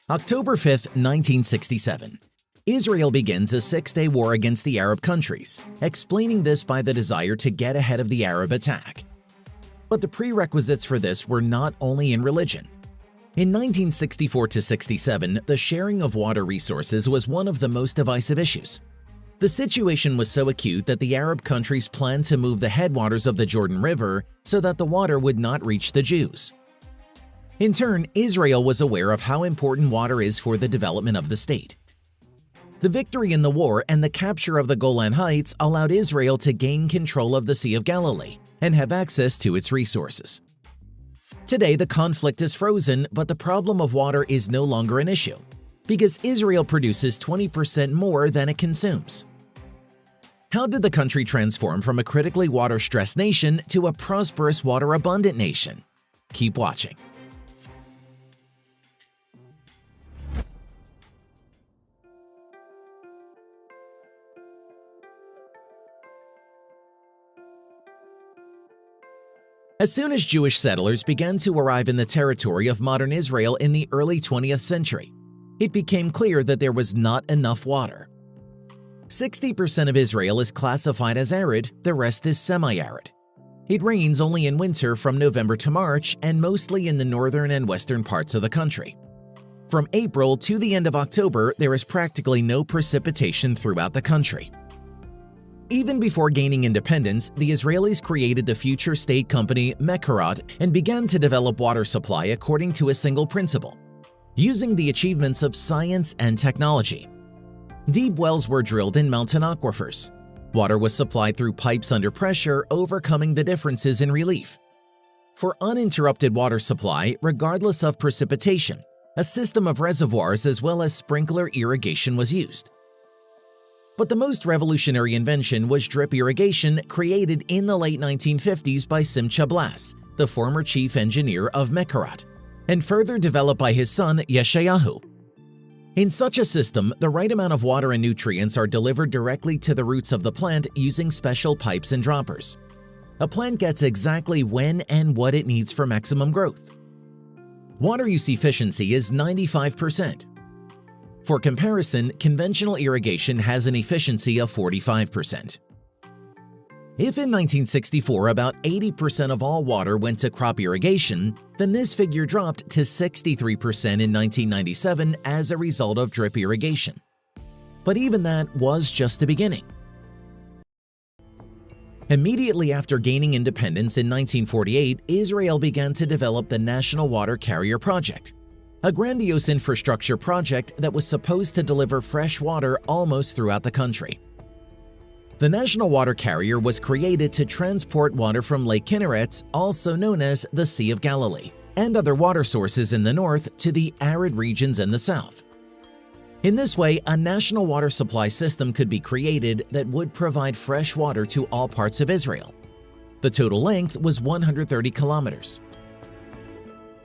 October 5, 1967. Israel begins a six-day war against the Arab countries, explaining this by the desire to get ahead of the Arab attack. But the prerequisites for this were not only in religion. In 1964–67, the sharing of water resources was one of the most divisive issues. The situation was so acute that the Arab countries planned to move the headwaters of the Jordan River so that the water would not reach the Jews. In turn, Israel was aware of how important water is for the development of the state. The victory in the war and the capture of the Golan Heights allowed Israel to gain control of the Sea of Galilee and have access to its resources. Today, the conflict is frozen, but the problem of water is no longer an issue, because Israel produces 20% more than it consumes. How did the country transform from a critically water-stressed nation to a prosperous, water-abundant nation? Keep watching. As soon as Jewish settlers began to arrive in the territory of modern Israel in the early 20th century, it became clear that there was not enough water. 60% of Israel is classified as arid, the rest is semi-arid. It rains only in winter from November to March and mostly in the northern and western parts of the country. From April to the end of October, there is practically no precipitation throughout the country. Even before gaining independence, the Israelis created the future state company Mekarot and began to develop water supply according to a single principle, using the achievements of science and technology. Deep wells were drilled in mountain aquifers. Water was supplied through pipes under pressure, overcoming the differences in relief. For uninterrupted water supply, regardless of precipitation, a system of reservoirs as well as sprinkler irrigation was used. But the most revolutionary invention was drip irrigation, created in the late 1950s by Simcha Blas, the former chief engineer of Mekarot, and further developed by his son Yeshayahu. In such a system, the right amount of water and nutrients are delivered directly to the roots of the plant using special pipes and droppers. A plant gets exactly when and what it needs for maximum growth. Water use efficiency is 95%. For comparison, conventional irrigation has an efficiency of 45%. If in 1964 about 80% of all water went to crop irrigation, then this figure dropped to 63% in 1997 as a result of drip irrigation. But even that was just the beginning. Immediately after gaining independence in 1948, Israel began to develop the National Water Carrier Project, a grandiose infrastructure project that was supposed to deliver fresh water almost throughout the country. The National Water Carrier was created to transport water from Lake Kinneret, also known as the Sea of Galilee, and other water sources in the north to the arid regions in the south. In this way, a national water supply system could be created that would provide fresh water to all parts of Israel. The total length was 130 kilometers.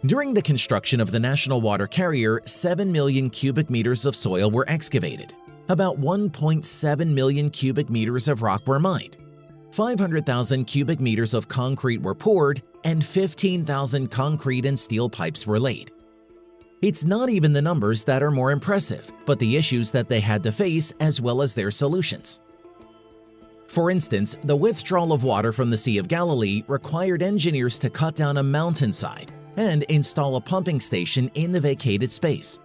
During the construction of the National Water Carrier, 7 million cubic meters of soil were excavated. About 1.7 million cubic meters of rock were mined. 500,000 cubic meters of concrete were poured, and 15,000 concrete and steel pipes were laid. It's not even the numbers that are more impressive, but the issues that they had to face as well as their solutions. For instance, the withdrawal of water from the Sea of Galilee required engineers to cut down a mountainside and install a pumping station in the vacated space.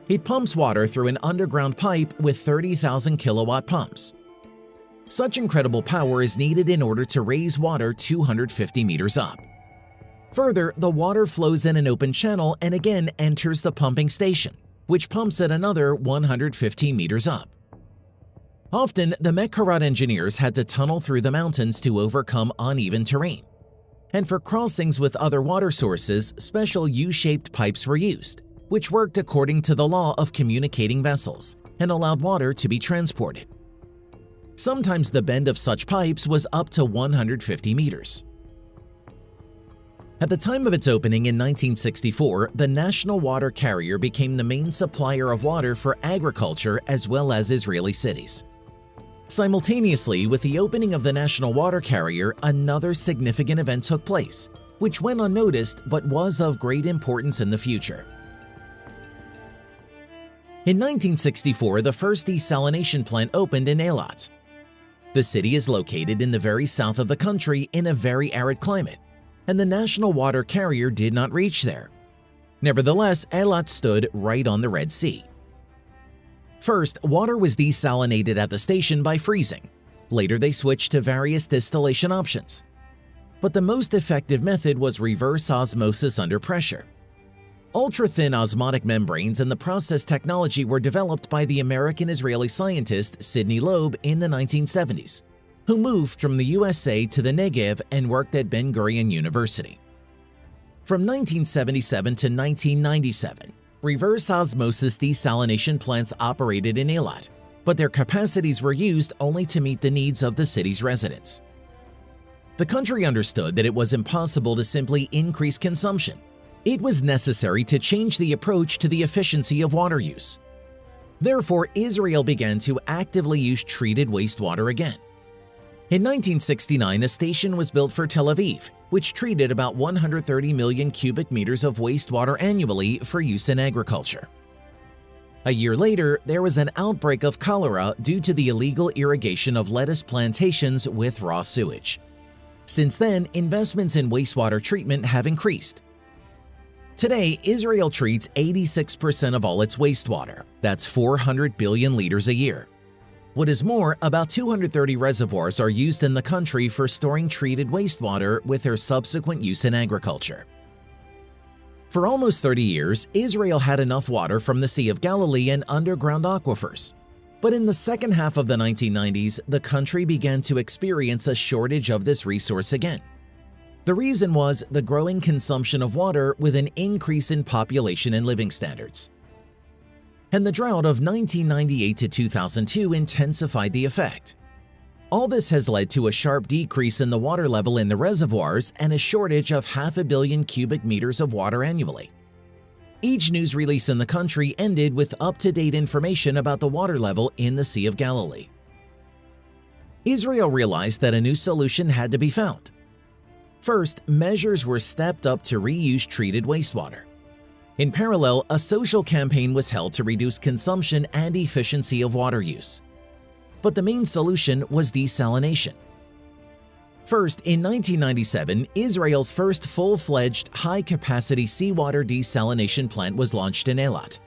It pumps water through an underground pipe with 30,000 kilowatt pumps. Such incredible power is needed in order to raise water 250 meters up. Further, the water flows in an open channel and again enters the pumping station, which pumps at another 115 meters up. Often, the Mekarot engineers had to tunnel through the mountains to overcome uneven terrain. And for crossings with other water sources, special U-shaped pipes were used, which worked according to the law of communicating vessels and allowed water to be transported. Sometimes the bend of such pipes was up to 150 meters. At the time of its opening in 1964, the National Water Carrier became the main supplier of water for agriculture as well as Israeli cities. Simultaneously with the opening of the National Water Carrier, another significant event took place, which went unnoticed but was of great importance in the future. In 1964, the first desalination plant opened in Eilat. The city is located in the very south of the country in a very arid climate, and the national water carrier did not reach there. Nevertheless, Eilat stood right on the Red Sea. First, water was desalinated at the station by freezing. Later, they switched to various distillation options. But the most effective method was reverse osmosis under pressure. Ultra-thin osmotic membranes and the process technology were developed by the American-Israeli scientist Sidney Loeb in the 1970s, who moved from the USA to the Negev and worked at Ben-Gurion University. From 1977 to 1997, reverse osmosis desalination plants operated in Eilat, but their capacities were used only to meet the needs of the city's residents. The country understood that it was impossible to simply increase consumption. It was necessary to change the approach to the efficiency of water use. Therefore, Israel began to actively use treated wastewater again. In 1969, a station was built for Tel Aviv, which treated about 130 million cubic meters of wastewater annually for use in agriculture. A year later, there was an outbreak of cholera due to the illegal irrigation of lettuce plantations with raw sewage. Since then, investments in wastewater treatment have increased. Today, Israel treats 86% of all its wastewater. That's 400 billion liters a year. What is more, about 230 reservoirs are used in the country for storing treated wastewater with their subsequent use in agriculture. For almost 30 years, Israel had enough water from the Sea of Galilee and underground aquifers. But in the second half of the 1990s, the country began to experience a shortage of this resource again. The reason was the growing consumption of water with an increase in population and living standards. And the drought of 1998 to 2002 intensified the effect. All this has led to a sharp decrease in the water level in the reservoirs and a shortage of 500 million cubic meters of water annually. Each news release in the country ended with up-to-date information about the water level in the Sea of Galilee. Israel realized that a new solution had to be found. First, measures were stepped up to reuse treated wastewater. In parallel, a social campaign was held to reduce consumption and efficiency of water use. But the main solution was desalination. First, in 1997, Israel's first full-fledged, high-capacity seawater desalination plant was launched in Eilat.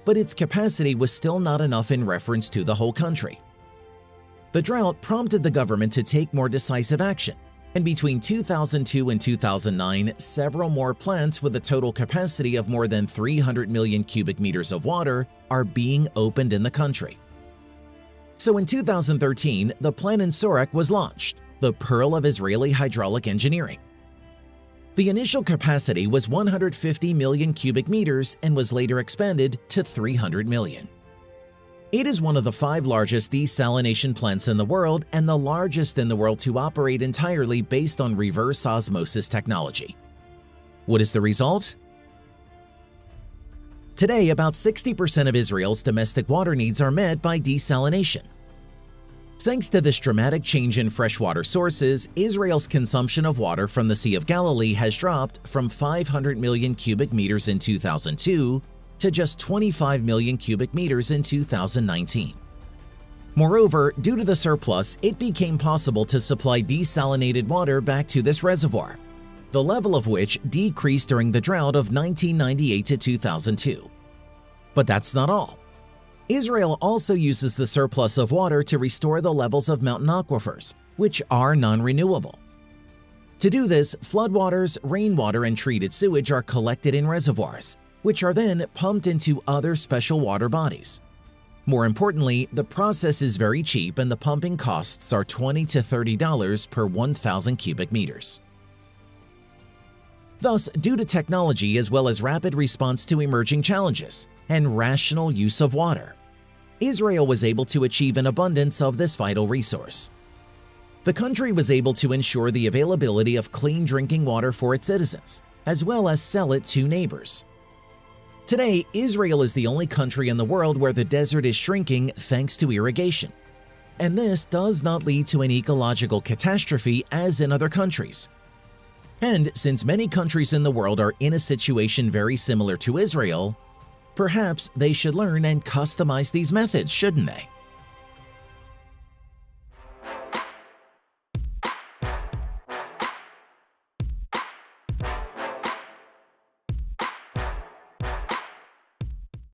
But its capacity was still not enough in reference to the whole country. The drought prompted the government to take more decisive action, and between 2002 and 2009, several more plants with a total capacity of more than 300 million cubic meters of water are being opened in the country. So in 2013, the plant in Sorek was launched, the pearl of Israeli hydraulic engineering. The initial capacity was 150 million cubic meters and was later expanded to 300 million. It is one of the 5 largest desalination plants in the world and the largest in the world to operate entirely based on reverse osmosis technology. What is the result? Today, about 60% of Israel's domestic water needs are met by desalination. Thanks to this dramatic change in freshwater sources, Israel's consumption of water from the Sea of Galilee has dropped from 500 million cubic meters in 2002 to just 25 million cubic meters in 2019. Moreover, due to the surplus, it became possible to supply desalinated water back to this reservoir, the level of which decreased during the drought of 1998 to 2002. But that's not all. Israel also uses the surplus of water to restore the levels of mountain aquifers, which are non-renewable. To do this, floodwaters, rainwater, and treated sewage are collected in reservoirs, which are then pumped into other special water bodies. More importantly, the process is very cheap and the pumping costs are $20 to $30 per 1,000 cubic meters. Thus, due to technology as well as rapid response to emerging challenges and rational use of water, Israel was able to achieve an abundance of this vital resource. The country was able to ensure the availability of clean drinking water for its citizens, as well as sell it to neighbors. Today, Israel is the only country in the world where the desert is shrinking thanks to irrigation. And this does not lead to an ecological catastrophe as in other countries. And since many countries in the world are in a situation very similar to Israel, Perhaps they should learn and customize these methods, shouldn't they?